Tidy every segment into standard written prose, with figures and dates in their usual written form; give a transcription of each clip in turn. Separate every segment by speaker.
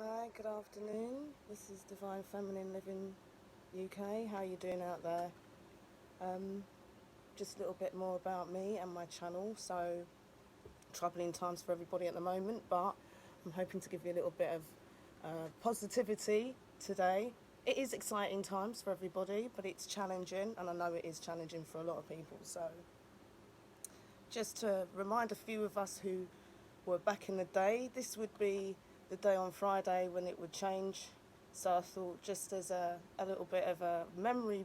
Speaker 1: Hi, good afternoon. This is Divine Feminine Living UK. How are you doing out there? Just a little bit more about me and my channel. So, troubling times for everybody at the moment, but I'm hoping to give you a little bit of positivity today. It is exciting times for everybody, but it's challenging, and I know it is challenging for a lot of people. So, just to remind a few of us who were back in the day, this would be the day on Friday when it would change. So I thought, just as a little bit of a memory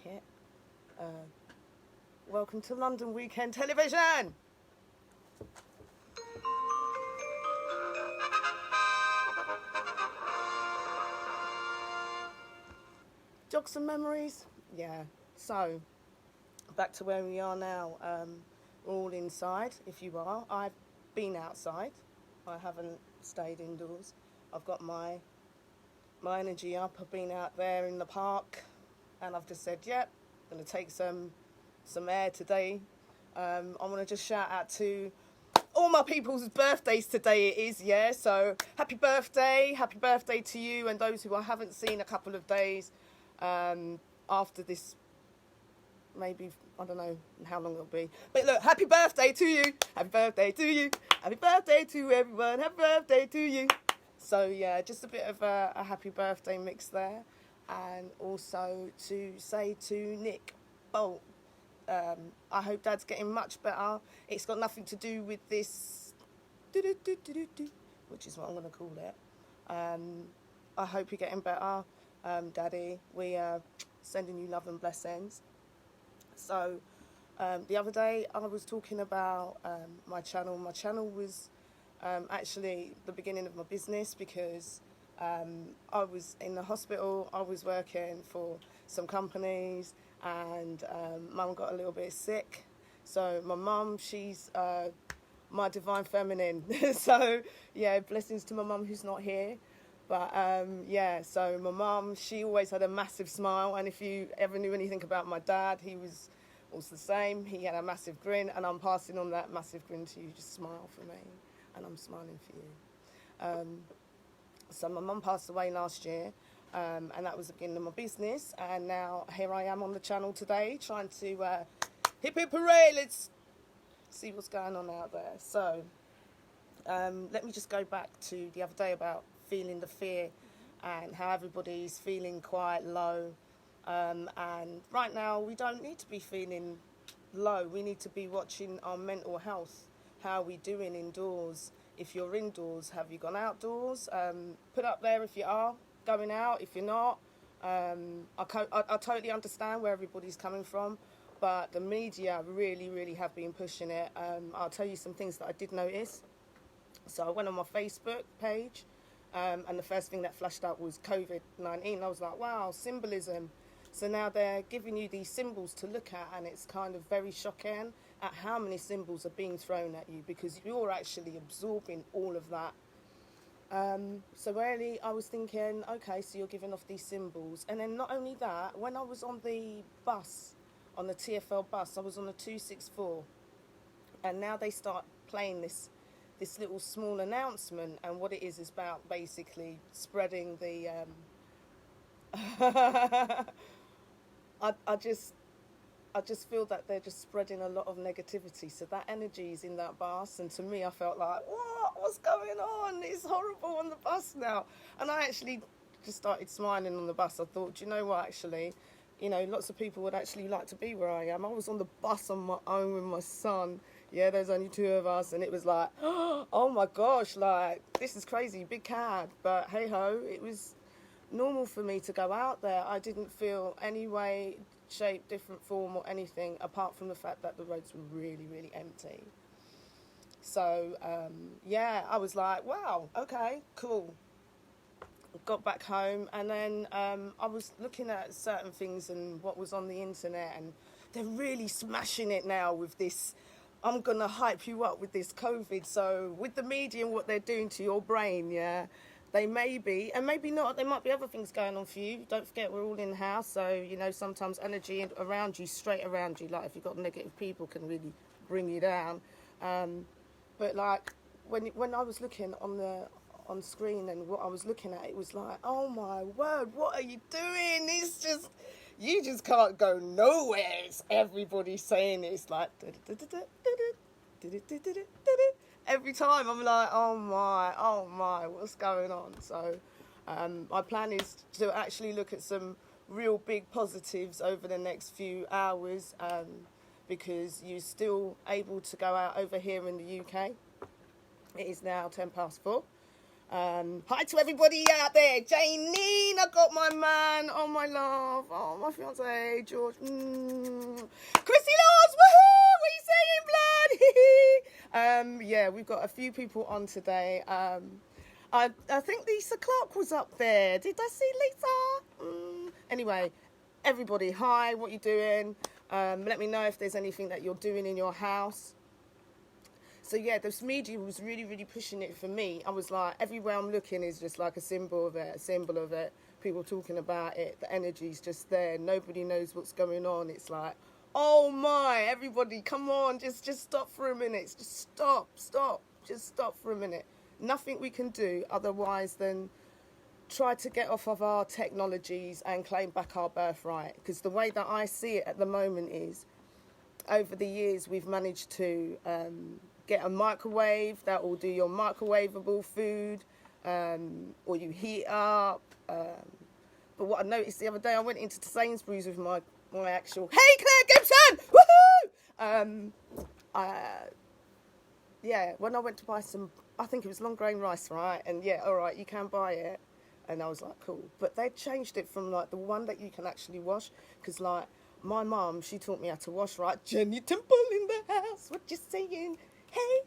Speaker 1: hit, welcome to London Weekend Television. Jogs and memories, yeah. So back to where we are now. We're all inside. If you are, I've been outside. I haven't stayed indoors. I've got my energy up. I've been out there in the park, and I've just said, yep, I'm going to take some air today. I want to just shout out to all my people's birthdays today. It is, yeah. So happy birthday to you and those who I haven't seen a couple of days after this. Maybe, I don't know how long it'll be. But look, happy birthday to you. Happy birthday to you. Happy birthday to everyone. Happy birthday to you. So, yeah, just a bit of a happy birthday mix there. And also to say to Nick Bolt, I hope Dad's getting much better. It's got nothing to do with this, which is what I'm going to call it. I hope you're getting better, Daddy. We are sending you love and blessings. So the other day I was talking about my channel. My channel was actually the beginning of my business because I was in the hospital. I was working for some companies and Mum got a little bit sick. So my mum, she's my divine feminine. So yeah, blessings to my mum who's not here. But yeah, so my mum, she always had a massive smile. And if you ever knew anything about my dad, he was also the same. He had a massive grin, and I'm passing on that massive grin to you. Just smile for me, and I'm smiling for you. So my mum passed away last year, and that was the beginning of my business. And now here I am on the channel today, trying to hip hip hooray, let's see what's going on out there. So let me just go back to the other day about feeling the fear and how everybody's feeling quite low. And right now we don't need to be feeling low. We need to be watching our mental health. How are we doing indoors? If you're indoors, have you gone outdoors? Put up there if you are going out. If you're not, I totally understand where everybody's coming from, but the media really have been pushing it. I'll tell you some things that I did notice. So I went on my Facebook page, and the first thing that flashed up was COVID-19. I was like, wow, symbolism. So now they're giving you these symbols to look at, and it's kind of very shocking at how many symbols are being thrown at you because you're actually absorbing all of that. So really, I was thinking, okay, so you're giving off these symbols. And then not only that, when I was on the bus, on the TfL bus, I was on the 264, and now they start playing this little small announcement, and what it is about basically spreading the I just feel that they're just spreading a lot of negativity. So that energy is in that bus, and to me I felt like, what's going on? It's horrible on the bus now. And I actually just started smiling on the bus. I thought, do you know what, actually, you know, lots of people would actually like to be where I am. I was on the bus on my own with my son. Yeah, there's only two of us, and it was like, oh my gosh, like, this is crazy, big cad. But hey ho, it was normal for me to go out there. I didn't feel any way, shape, different form or anything, apart from the fact that the roads were really empty. So yeah, I was like, wow, okay, cool. Got back home, and then I was looking at certain things and what was on the internet, and they're really smashing it now with this, I'm gonna hype you up with this COVID. So with the media and what they're doing to your brain, yeah, they may be, and maybe not, there might be other things going on for you. Don't forget, we're all in the house, so you know, sometimes energy around you, straight around you, like if you've got negative people, can really bring you down. But like when I was looking on on screen, and what I was looking at, it was like, oh my word, what are you doing? It's just, you just can't go nowhere. It's everybody saying it. It's like, every time I'm like, oh my, what's going on? So my plan is to actually look at some real big positives over the next few hours, because you're still able to go out over here in the UK. It is now 4:10. Hi to everybody out there. Janine, I got my man. Oh, my love. Oh, my fiance, George. Chrissy Laws, woohoo! What are you saying, blood? Yeah, we've got a few people on today. I think Lisa Clark was up there. Did I see Lisa? Anyway, everybody, hi, what you doing? Let me know if there's anything that you're doing in your house. So yeah, this media was really, really pushing it for me. I was like, everywhere I'm looking is just like a symbol of it. People talking about it. The energy's just there. Nobody knows what's going on. It's like, oh my, everybody, come on, just stop for a minute. Just stop. Just stop for a minute. Nothing we can do otherwise than try to get off of our technologies and claim back our birthright. Because the way that I see it at the moment is, over the years, we've managed to get a microwave that will do your microwavable food, or you heat up. But what I noticed the other day, I went into Sainsbury's with my actual, hey Claire Gibson, woohoo! Yeah, when I went to buy some, I think it was long grain rice, right? And yeah, all right, you can buy it. And I was like, cool. But they changed it from like the one that you can actually wash, because like my mum, she taught me how to wash, right? Jenny Temple in the house, what you saying? Hey,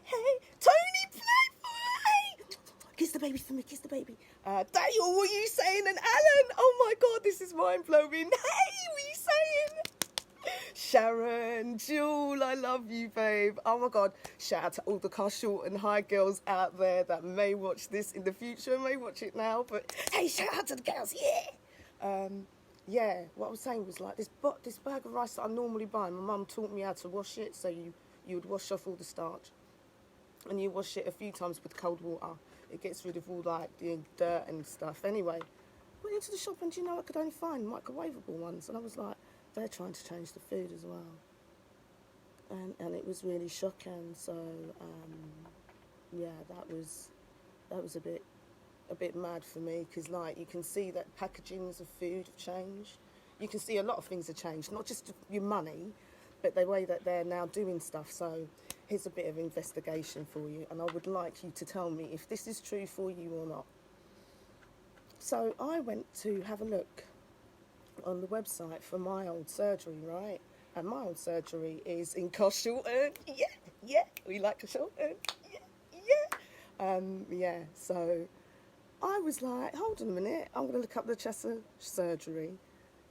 Speaker 1: Tony Playboy! Kiss the baby for me, kiss the baby. Daniel, what are you saying? And Alan, oh my God, this is mind blowing. Hey, what are you saying? Sharon, Jewel, I love you, babe. Oh my God, shout out to all the Car Short and High girls out there that may watch this in the future, may watch it now. But hey, shout out to the girls, yeah. Yeah, what I was saying was like this bag of rice that I normally buy, my mum taught me how to wash it. So you would wash off all the starch, and you wash it a few times with cold water. It gets rid of all like the dirt and stuff. Anyway, went into the shop, and you know, I could only find microwavable ones, and I was like, they're trying to change the food as well, and it was really shocking. So yeah, that was a bit mad for me, because like you can see that packagings of food have changed. You can see a lot of things have changed, not just your money, but the way that they're now doing stuff. So here's a bit of investigation for you, and I would like you to tell me if this is true for you or not. So I went to have a look on the website for my old surgery, right? And my old surgery is in Coshilton. Yeah, we like Coshilton. Yeah, so I was like, hold on a minute, I'm going to look up the Chester surgery.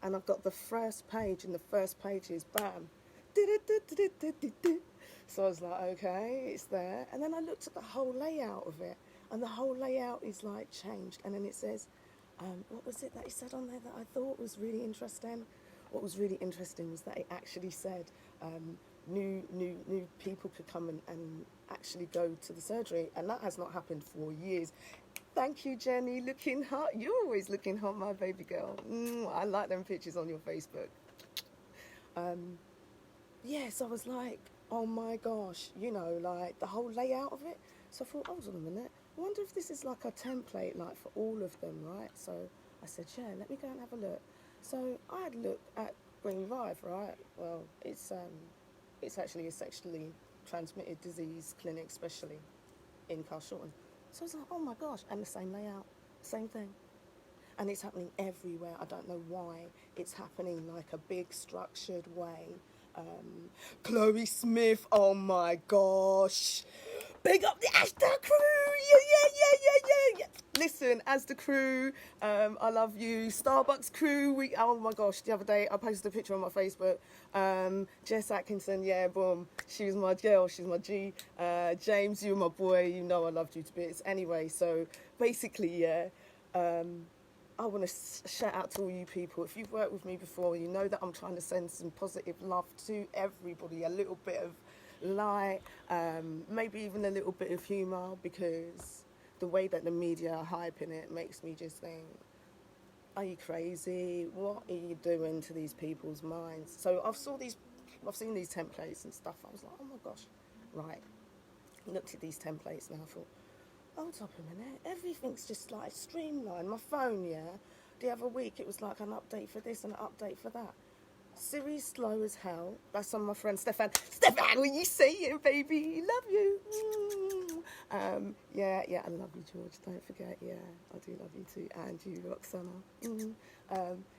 Speaker 1: And I've got the first page, and the first page is bam. So I was like, okay, it's there. And then I looked at the whole layout of it, and the whole layout is like changed. And then it says, what was it that it said on there that I thought was really interesting? What was really interesting was that it actually said new people could come and actually go to the surgery, and that has not happened for years. Thank you, Jenny, looking hot. You're always looking hot, my baby girl. I like them pictures on your Facebook. So I was like, oh my gosh, you know, like the whole layout of it. So I thought, hold on a minute, I wonder if this is like a template, like for all of them, right? So I said, yeah, let me go and have a look. So I had a look at Green Rive, right? Well, it's actually a sexually transmitted disease clinic, especially in Carshalton. So I was like, oh my gosh, and the same layout, same thing. And it's happening everywhere. I don't know why. It's happening like a big structured way. Chloe Smith, oh my gosh. Big up the Asda crew, yeah. Listen, Asda crew, I love you. Starbucks crew, oh my gosh, the other day I posted a picture on my Facebook. Jess Atkinson, yeah, boom. She was my girl, she's my G. James, you were my boy, you know I loved you to bits. Anyway, so basically, yeah, I want to shout out to all you people. If you've worked with me before, you know that I'm trying to send some positive love to everybody, a little bit of light, maybe even a little bit of humour, because the way that the media are hyping it makes me just think, are you crazy? What are you doing to these people's minds? So I've seen these templates and stuff. I was like, oh my gosh, right. Looked at these templates and I thought, hold up a minute, everything's just like streamlined. My phone, yeah, the other week it was like an update for this and an update for that. Siri's slow as hell. That's on my friend Stefan. Stefan, when you say it, baby, love you. Yeah, I love you, George. Don't forget, yeah, I do love you too, and you, Roxana.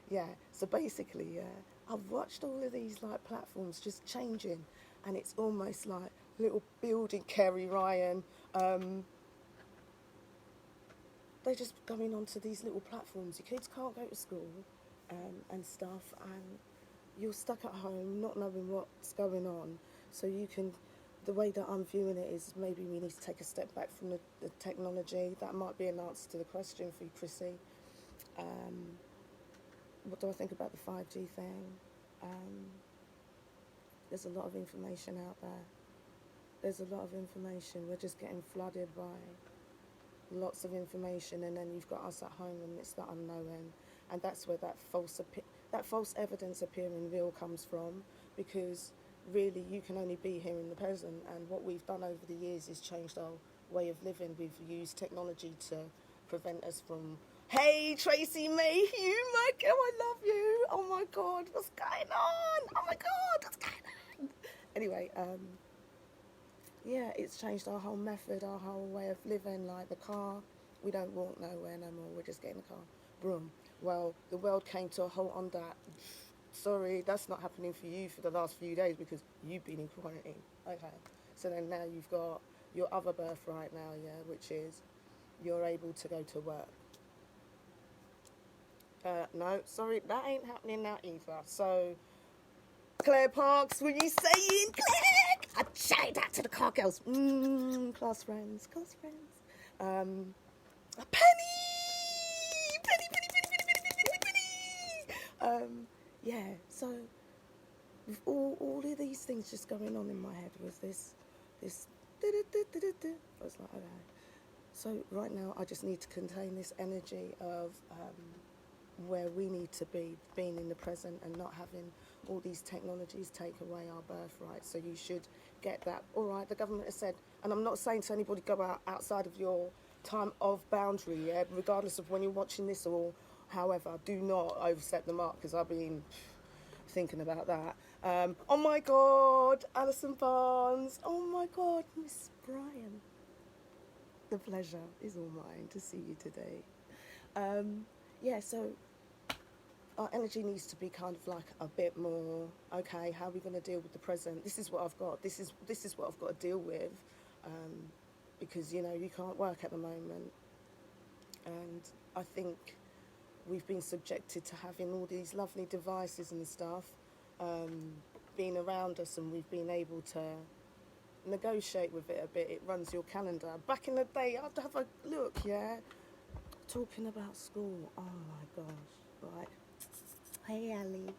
Speaker 1: Yeah, so basically, yeah, I've watched all of these like platforms just changing, and it's almost like little building Kerry Ryan. They're just going onto these little platforms. Your kids can't go to school and stuff, and you're stuck at home not knowing what's going on. So you can, the way that I'm viewing it is maybe we need to take a step back from the technology. That might be an answer to the question for you, Chrissy. What do I think about the 5G thing? There's a lot of information out there. There's a lot of information. We're just getting flooded by lots of information, and then you've got us at home and it's the unknown. And that's where that false evidence appearing real comes from, because really you can only be here in the present, and what we've done over the years is changed our way of living. We've used technology to prevent us from, hey Tracy Mayhew, my girl, I love you, oh my god, what's going on, oh my god, what's going on? Anyway, yeah, it's changed our whole method, our whole way of living. Like the car, we don't walk nowhere no more, we're just getting the car, broom. Well, the world came to a halt on that. Sorry, that's not happening for you for the last few days because you've been in quarantine. Okay, so then now you've got your other birthright now, yeah, which is you're able to go to work. No, sorry, that ain't happening now either. So, Claire Parks, were you saying, Claire? I shouted that to the car girls. Class friends. A penny! Yeah, so with all of these things just going on in my head was this I was like, okay. So right now I just need to contain this energy of where we need to be, being in the present and not having all these technologies take away our birthright. So you should get that. All right, the government has said, and I'm not saying to anybody go outside of your time of boundary, yeah, regardless of when you're watching this or however, do not overstep the mark, because I've been thinking about that. Oh my God, Alison Barnes. Oh my God, Miss Brian. The pleasure is all mine to see you today. Yeah, so our energy needs to be kind of like a bit more, okay, how are we going to deal with the present? This is what I've got. This is what I've got to deal with, because, you know, you can't work at the moment. And I think we've been subjected to having all these lovely devices and stuff being around us, and we've been able to negotiate with it a bit. It runs your calendar. Back in the day, I'd have a look, yeah? Talking about school, oh my gosh, right. Hey, Ali.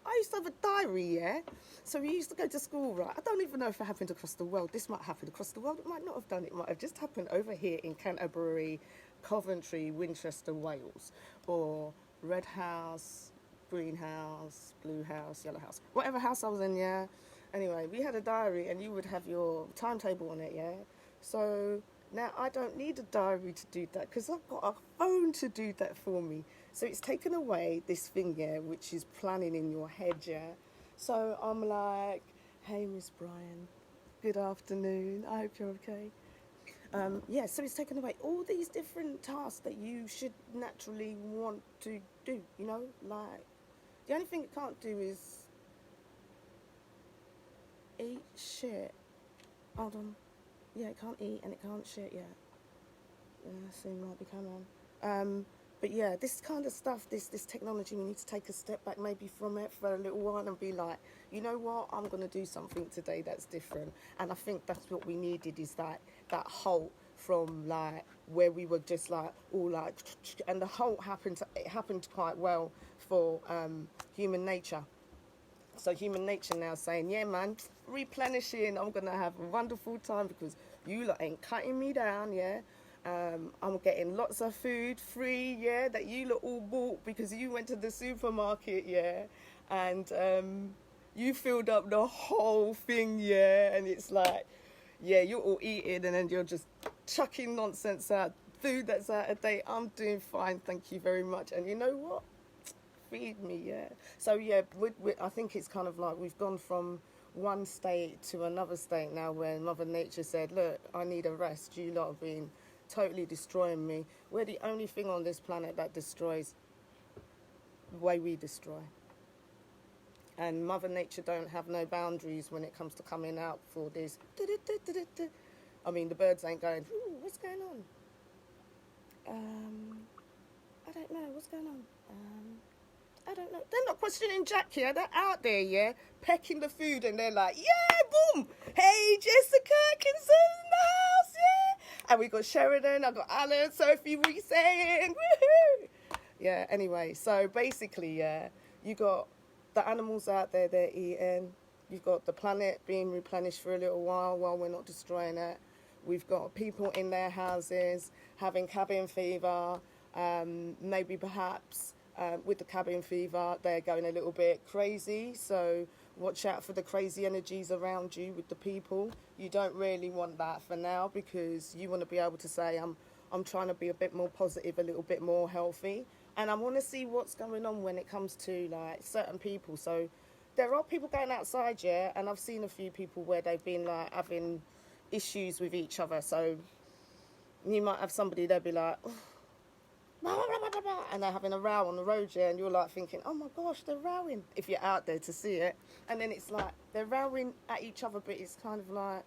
Speaker 1: I used to have a diary, yeah? So we used to go to school, right? I don't even know if it happened across the world. This might happen across the world. It might not have done. It might have just happened over here in Canterbury, Coventry, Winchester, Wales, or Red House, Green House, Blue House, Yellow House. Whatever house I was in, yeah? Anyway, we had a diary and you would have your timetable on it, yeah? So now I don't need a diary to do that because I've got a phone to do that for me. So it's taken away this thing, yeah, which is planning in your head, yeah? So I'm like, hey, Miss Brian, good afternoon. I hope you're okay. Yeah, so it's taken away all these different tasks that you should naturally want to do, you know? Like, the only thing it can't do is eat shit. Hold on. Yeah, it can't eat and it can't shit yet. Soon might be coming. But yeah, this kind of stuff, this technology, we need to take a step back maybe from it for a little while and be like, you know what, I'm going to do something today that's different. And I think that's what we needed, is that halt from like where we were just like all like, and the halt happened quite well for human nature. So human nature now saying, yeah man, replenishing. I'm going to have a wonderful time because you lot ain't cutting me down, yeah? I'm getting lots of food free, yeah, that you lot all bought because you went to the supermarket, yeah? And you filled up the whole thing, yeah? And it's like, yeah, you're all eating and then you're just chucking nonsense out, food that's out of date. I'm doing fine, thank you very much. And you know what? Feed me, yeah. So yeah, I think it's kind of like we've gone from one state to another state now where Mother Nature said, look, I need a rest. You lot have been totally destroying me. We're the only thing on this planet that destroys the way we destroy. And Mother Nature don't have no boundaries when it comes to coming out for this. I mean, the birds ain't going, ooh, what's going on? I don't know, what's going on? I don't know. They're not questioning Jack here. They're out there, yeah, pecking the food, and they're like, yeah, boom. Hey, Jessica, Kinson in the house, yeah. And we got Sheridan, I got Alan, Sophie, we saying, woohoo. Yeah, anyway, so basically, yeah, you got the animals out there, they're eating. You've got the planet being replenished for a little while we're not destroying it. We've got people in their houses having cabin fever, maybe perhaps with the cabin fever, they're going a little bit crazy. So watch out for the crazy energies around you with the people. You don't really want that for now because you want to be able to say, I'm trying to be a bit more positive, a little bit more healthy. And I want to see what's going on when it comes to like certain people. So there are people going outside, yeah, and I've seen a few people where they've been like having issues with each other. So you might have somebody, they'll be like, oh, blah, blah, blah, blah, blah, and they're having a row on the road, yeah, and you're like thinking, oh my gosh, they're rowing, if you're out there to see it. And then it's like they're rowing at each other, but it's kind of like,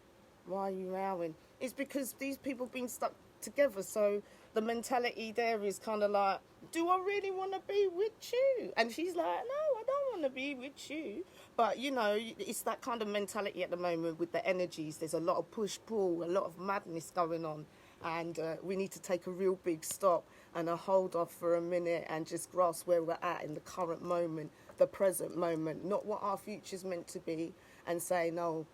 Speaker 1: why are you rowing? It's because these people been stuck together, so the mentality there is kind of like, do I really want to be with you? And she's like, no, I don't want to be with you. But, you know, it's that kind of mentality at the moment with the energies. There's a lot of push-pull, a lot of madness going on. And we need to take a real big stop and a hold off for a minute and just grasp where we're at in the current moment, the present moment, not what our future's meant to be, and say, no,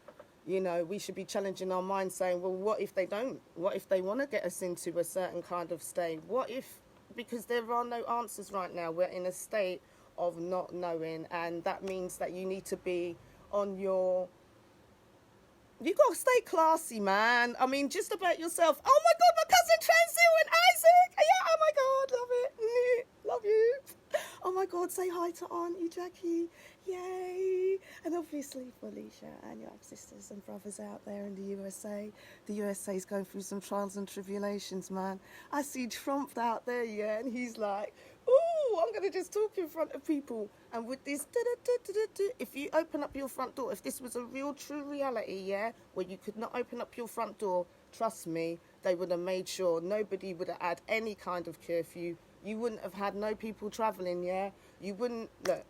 Speaker 1: you know, we should be challenging our mind saying, well, what if they don't? What if they want to get us into a certain kind of state? What if, because there are no answers right now, we're in a state of not knowing, and that means that you need to be on your... You got to stay classy, man. I mean, just about yourself. Oh, my God, my cousin Transil and Isaac. Yeah, oh, my God, love it. Love you. Oh, my God, say hi to Auntie Jackie. Yay. And obviously, Felicia and your sisters and brothers out there in the USA. The USA is going through some trials and tribulations, man. I see Trump out there, yeah, and he's like, ooh, I'm going to just talk in front of people. And with this, if you open up your front door, if this was a real, true reality, yeah, where you could not open up your front door, trust me, they would have made sure nobody would have had any kind of curfew. You wouldn't have had no people travelling, yeah? You wouldn't, look,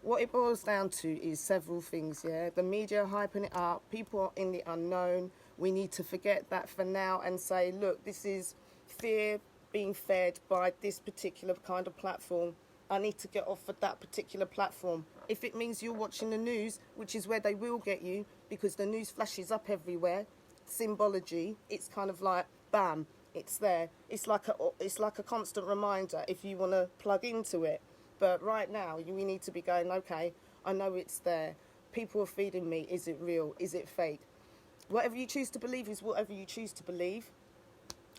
Speaker 1: what it boils down to is several things, yeah? The media hyping it up, people are in the unknown. We need to forget that for now and say, look, this is fear being fed by this particular kind of platform. I need to get off of that particular platform. If it means you're watching the news, which is where they will get you, because the news flashes up everywhere, symbology, it's kind of like, bam, it's there. It's like a constant reminder if you want to plug into it. But right now, we need to be going, okay, I know it's there. People are feeding me. Is it real? Is it fake? Whatever you choose to believe is whatever you choose to believe.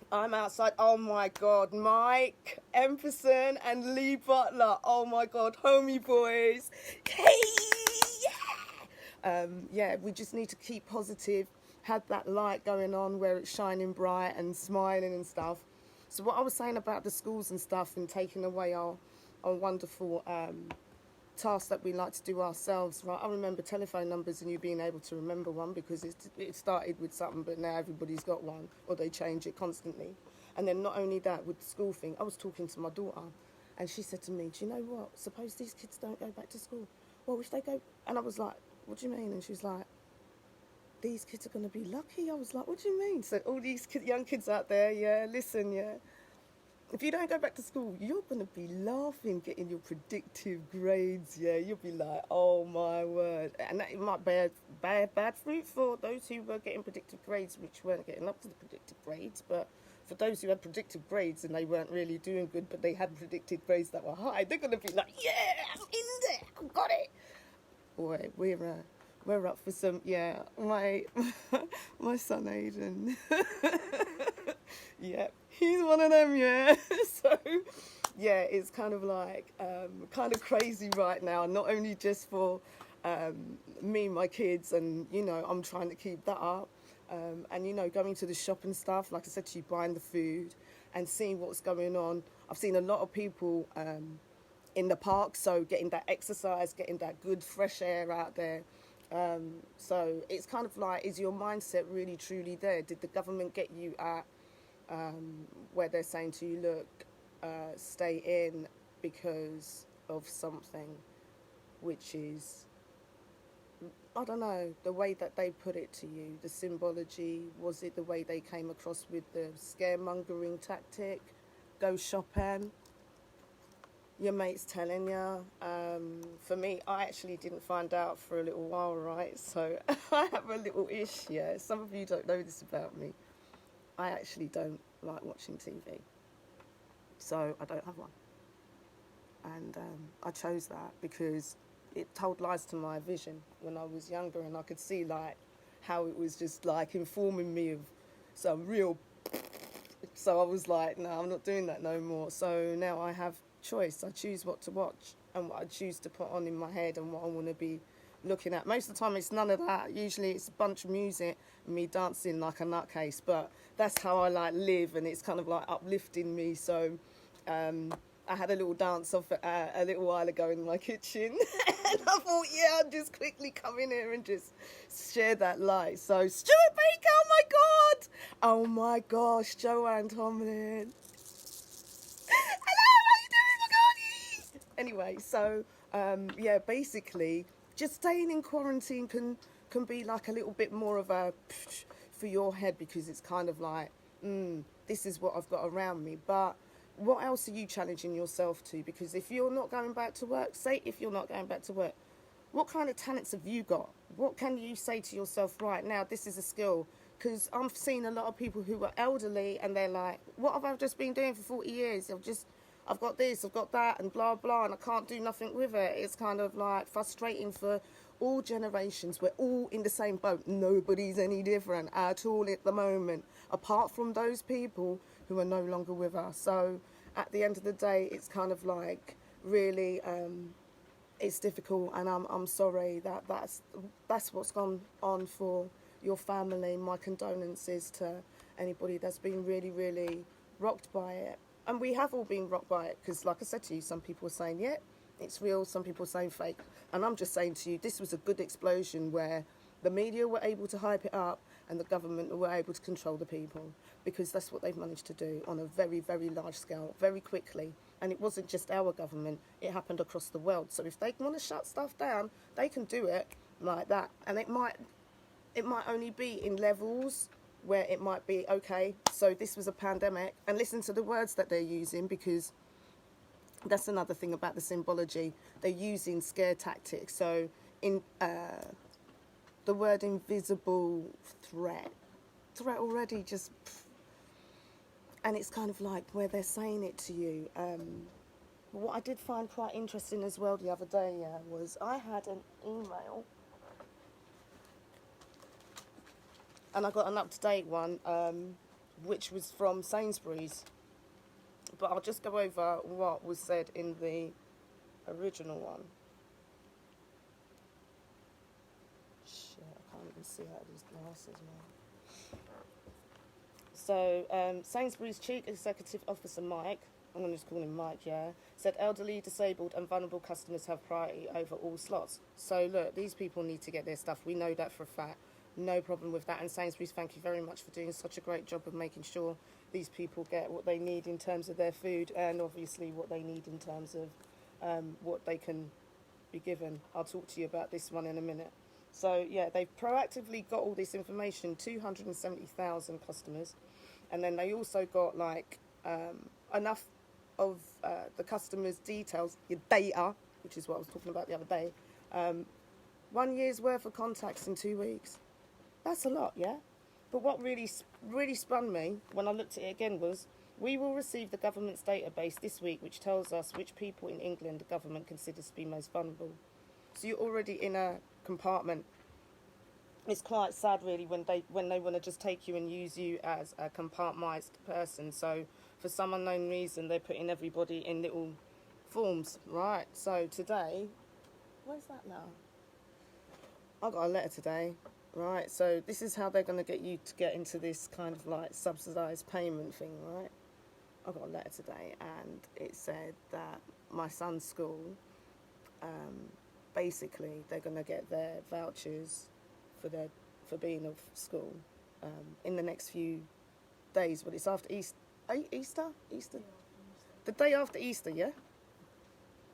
Speaker 1: I'm outside. Oh, my God. Mike Empherson and Lee Butler. Oh, my God. Homie boys. Hey! Yeah, we just need to keep positive. Have that light going on where it's shining bright and smiling and stuff. So what I was saying about the schools and stuff and taking away our wonderful tasks that we like to do ourselves, right? I remember telephone numbers and you being able to remember one because it started with something, but now everybody's got one, or they change it constantly. And then not only that, with the school thing, I was talking to my daughter and she said to me, do you know what? Suppose these kids don't go back to school. Well, if they go... And I was like, what do you mean? And she was like, these kids are going to be lucky. I was like, what do you mean? So all these young kids out there, yeah, listen, yeah. if you don't go back to school, you're going to be laughing getting your predictive grades. Yeah, you'll be like, oh my word. And that might bear bad fruit for those who were getting predictive grades, which weren't getting up to the predictive grades. But for those who had predictive grades and they weren't really doing good, but they had predicted grades that were high, they're going to be like, yeah, I'm in there, I've got it. Boy, we're up for some, yeah, my son Aiden. Yeah, he's one of them, yeah. So, yeah, it's kind of like, kind of crazy right now, not only just for me, my kids, and, you know, I'm trying to keep that up. And, you know, going to the shop and stuff, like I said to you, buying the food and seeing what's going on. I've seen a lot of people in the park, so getting that exercise, getting that good fresh air out there. So it's kind of like, is your mindset really truly there? Did the government get you at where they're saying to you, look, stay in because of something, which is, I don't know, the way that they put it to you, the symbology, was it the way they came across with the scaremongering tactic, go shopping, your mate's telling you. For me, I actually didn't find out for a little while, right? So I have a little issue. Yeah. Some of you don't know this about me. I actually don't like watching TV. So I don't have one. And I chose that because it told lies to my vision when I was younger, and I could see like how it was just like informing me of some real. So I was like, no, I'm not doing that no more. So now I have choice. I choose what to watch and what I choose to put on in my head and what I want to be looking at. Most of the time it's none of that. Usually it's a bunch of music and me dancing like a nutcase, but that's how I like live, and it's kind of like uplifting me. So I had a little dance off a little while ago in my kitchen and I thought, yeah, I'd just quickly come in here and just share that light. So Stuart Baker, oh my gosh, Joanne Tomlin. Anyway, so yeah, basically, just staying in quarantine can be like a little bit more of a for your head, because it's kind of like, this is what I've got around me. But what else are you challenging yourself to? Because if you're not going back to work, say if you're not going back to work, what kind of talents have you got? What can you say to yourself right now? This is a skill. Because I've seen a lot of people who are elderly and they're like, what have I just been doing for 40 years? I've got this, I've got that, and blah, blah, and I can't do nothing with it. It's kind of like frustrating for all generations. We're all in the same boat. Nobody's any different at all at the moment, apart from those people who are no longer with us. So at the end of the day, it's kind of like really, it's difficult, and I'm sorry that's what's gone on for your family. My condolences to anybody that's been really, really rocked by it. And we have all been rocked by it, because like I said to you, some people are saying, yeah, it's real, some people are saying fake. And I'm just saying to you, this was a good explosion where the media were able to hype it up and the government were able to control the people, because that's what they've managed to do on a very, very large scale, very quickly. And it wasn't just our government, it happened across the world. So if they want to shut stuff down, they can do it like that. And it might only be in levels where it might be, okay, so this was a pandemic, and listen to the words that they're using, because that's another thing about the symbology. They're using scare tactics. So in the word invisible threat already just, and it's kind of like where they're saying it to you. What I did find quite interesting as well the other day was I had an email, and I got an up-to-date one, which was from Sainsbury's. But I'll just go over what was said in the original one. Shit, I can't even see out of these glasses, man. So, Sainsbury's Chief Executive Officer Mike, I'm going to just call him Mike, yeah, said elderly, disabled and vulnerable customers have priority over all slots. So, look, these people need to get their stuff. We know that for a fact. No problem with that. And Sainsbury's, thank you very much for doing such a great job of making sure these people get what they need in terms of their food, and obviously what they need in terms of what they can be given. I'll talk to you about this one in a minute. So, yeah, they've proactively got all this information, 270,000 customers. And then they also got, like, enough of the customer's details, your data, which is what I was talking about the other day, 1 year's worth of contacts in 2 weeks. That's a lot, yeah? But what really spun me when I looked at it again was, we will receive the government's database this week, which tells us which people in England the government considers to be most vulnerable. So you're already in a compartment. It's quite sad, really, when they want to just take you and use you as a compartmentalised person. So for some unknown reason, they're putting everybody in little forms, right? So today, where's that now? I got a letter today, right? So this is how they're going to get you to get into this kind of like subsidised payment thing, right? I got a letter today, and it said that my son's school, basically, they're going to get their vouchers for being of school in the next few days. But it's after Easter? The day after Easter, yeah?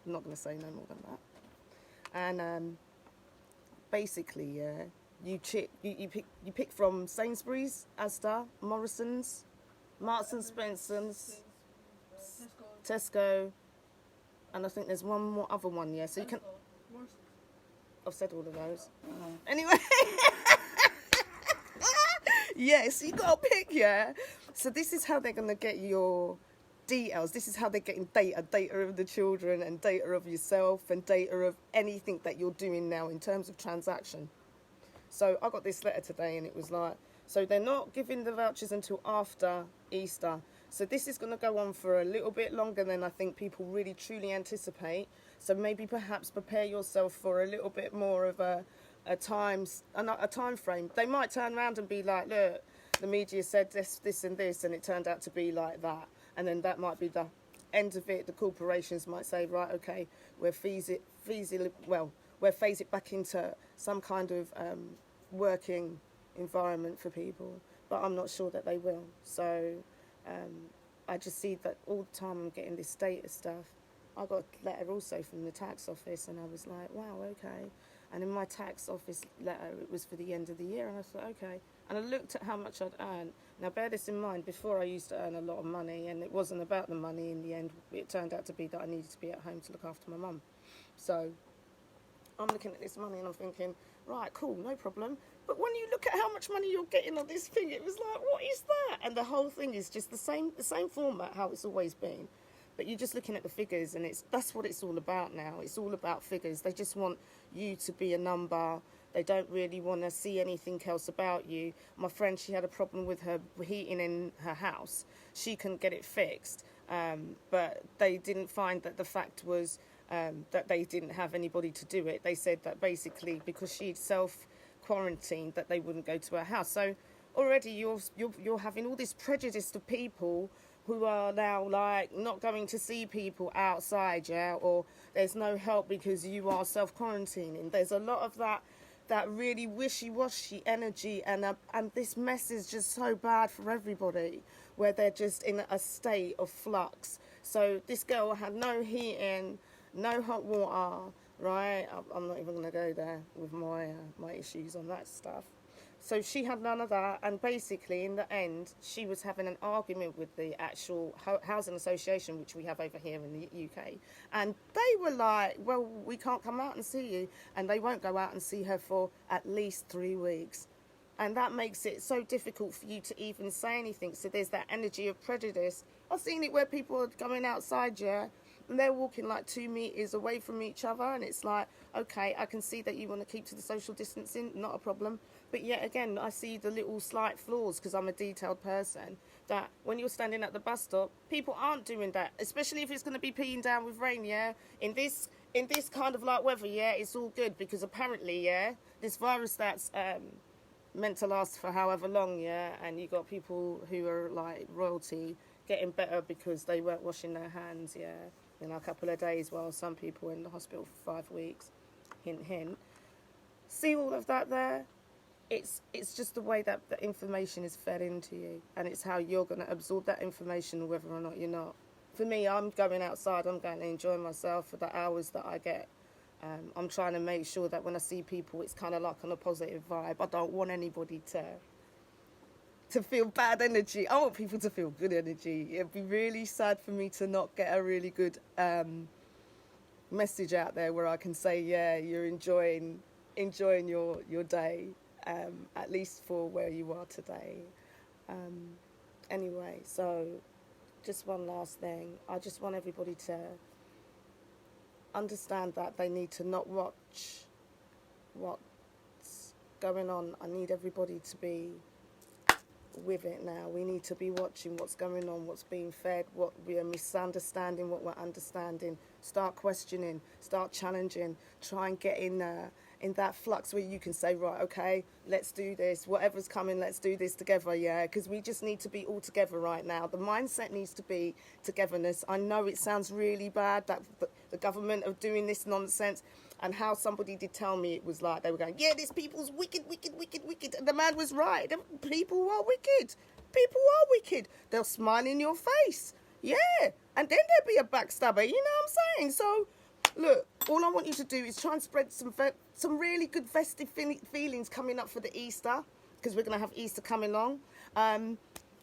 Speaker 1: I'm not going to say no more than that. And basically, yeah, you pick from Sainsbury's, Asda, Morrison's, Marks and Spencer's, Tesco, and I think there's one more other one, yeah. So you can. I've said all of those. Anyway, yeah. So you got to pick, yeah. So this is how they're gonna get your details. This is how they're getting data of the children, and data of yourself, and data of anything that you're doing now in terms of transaction. So I got this letter today, and it was like, so they're not giving the vouchers until after Easter. So this is going to go on for a little bit longer than I think people really truly anticipate. So maybe perhaps prepare yourself for a little bit more of a time frame. They might turn around and be like, look, the media said this and this, and it turned out to be like that. And then that might be the end of it. The corporations might say, right, okay, we'll phase it back into some kind of working environment for people. But I'm not sure that they will. So I just see that all the time I'm getting this data stuff. I got a letter also from the tax office, and I was like, wow, okay. And in my tax office letter, it was for the end of the year, and I thought, okay. And I looked at how much I'd earned. Now, bear this in mind, before I used to earn a lot of money, and it wasn't about the money in the end. It turned out to be that I needed to be at home to look after my mum. So I'm looking at this money, and I'm thinking, right, cool, no problem. But when you look at how much money you're getting on this thing, it was like, what is that? And the whole thing is just the same format, how it's always been. But you're just looking at the figures, and that's what it's all about now. It's all about figures. They just want you to be a number. They don't really want to see anything else about you. My friend, she had a problem with her heating in her house. She couldn't get it fixed. But they didn't find that the fact was that they didn't have anybody to do it. They said that basically because she'd self-quarantined, that they wouldn't go to her house. So already you're having all this prejudice to people who are now like not going to see people outside, yeah, or there's no help because you are self-quarantining. There's a lot of that really wishy-washy energy, and this mess is just so bad for everybody, where they're just in a state of flux. So this girl had no heating, no hot water, right? I'm not even going to go there with my issues on that stuff. So she had none of that, and basically in the end she was having an argument with the actual housing association, which we have over here in the UK, and they were like, well, we can't come out and see you, and they won't go out and see her for at least 3 weeks. And that makes it so difficult for you to even say anything. So there's that energy of prejudice. I've seen it where people are going outside, yeah, and they're walking like 2 meters away from each other, and it's like, okay, I can see that you want to keep to the social distancing, not a problem. But yet again, I see the little slight flaws, because I'm a detailed person, that when you're standing at the bus stop, people aren't doing that, especially if it's going to be peeing down with rain, yeah? In this kind of like weather, yeah, it's all good, because apparently, yeah, this virus that's meant to last for however long, yeah, and you got people who are like royalty getting better because they weren't washing their hands, yeah, in a couple of days, while some people in the hospital for 5 weeks, hint, hint. See all of that there? It's just the way that the information is fed into you, and it's how you're going to absorb that information whether or not you're not. For me, I'm going outside, I'm going to enjoy myself for the hours that I get. I'm trying to make sure that when I see people, it's kind of like on a positive vibe. I don't want anybody to to feel bad energy. I want people to feel good energy. It'd be really sad for me to not get a really good message out there where I can say, yeah, you're enjoying your day, at least for where you are today. Anyway, so just one last thing. I just want everybody to understand that they need to not watch what's going on. I need everybody to be with it now. We need to be watching what's going on, what's being fed, what we are misunderstanding, what we're understanding. Start questioning, start challenging, try and get in that flux where you can say, right, okay, let's do this. Whatever's coming, let's do this together, yeah? Because we just need to be all together right now. The mindset needs to be togetherness. I know it sounds really bad that the government are doing this nonsense, and how somebody did tell me it was like they were going, yeah, this people's wicked. And the man was right. People are wicked. People are wicked. They'll smile in your face. Yeah. And then there'll be a backstabber. You know what I'm saying? So, look, all I want you to do is try and spread some really good festive feelings coming up for the Easter, because we're going to have Easter coming along.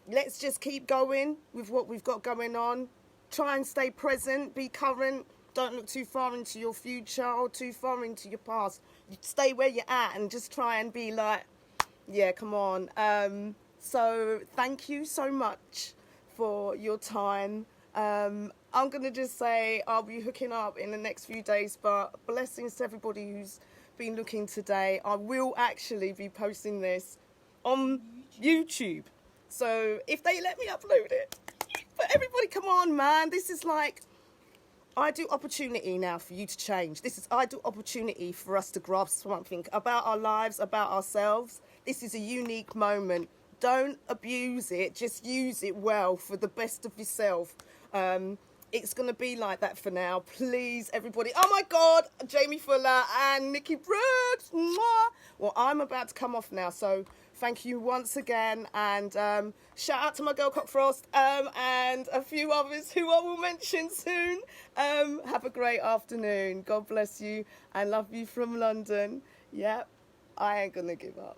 Speaker 1: Let's just keep going with what we've got going on. Try and stay present, be current. Don't look too far into your future or too far into your past. You stay where you're at and just try and be like, yeah, come on. So thank you so much for your time. I'm going to just say I'll be hooking up in the next few days, but blessings to everybody who's been looking today. I will actually be posting this on YouTube. So if they let me upload it. But everybody, come on, man. This is like ideal opportunity now for you to change. This is ideal opportunity for us to grasp something about our lives, about ourselves. This is a unique moment. Don't abuse it. Just use it well for the best of yourself. It's going to be like that for now. Please, everybody. Oh, my God. Jamie Fuller and Nikki Brooks. Mwah. Well, I'm about to come off now, so thank you once again. And shout out to my girl Cockfrost and a few others who I will mention soon. Have a great afternoon. God bless you. I love you from London. Yep, I ain't going to give up.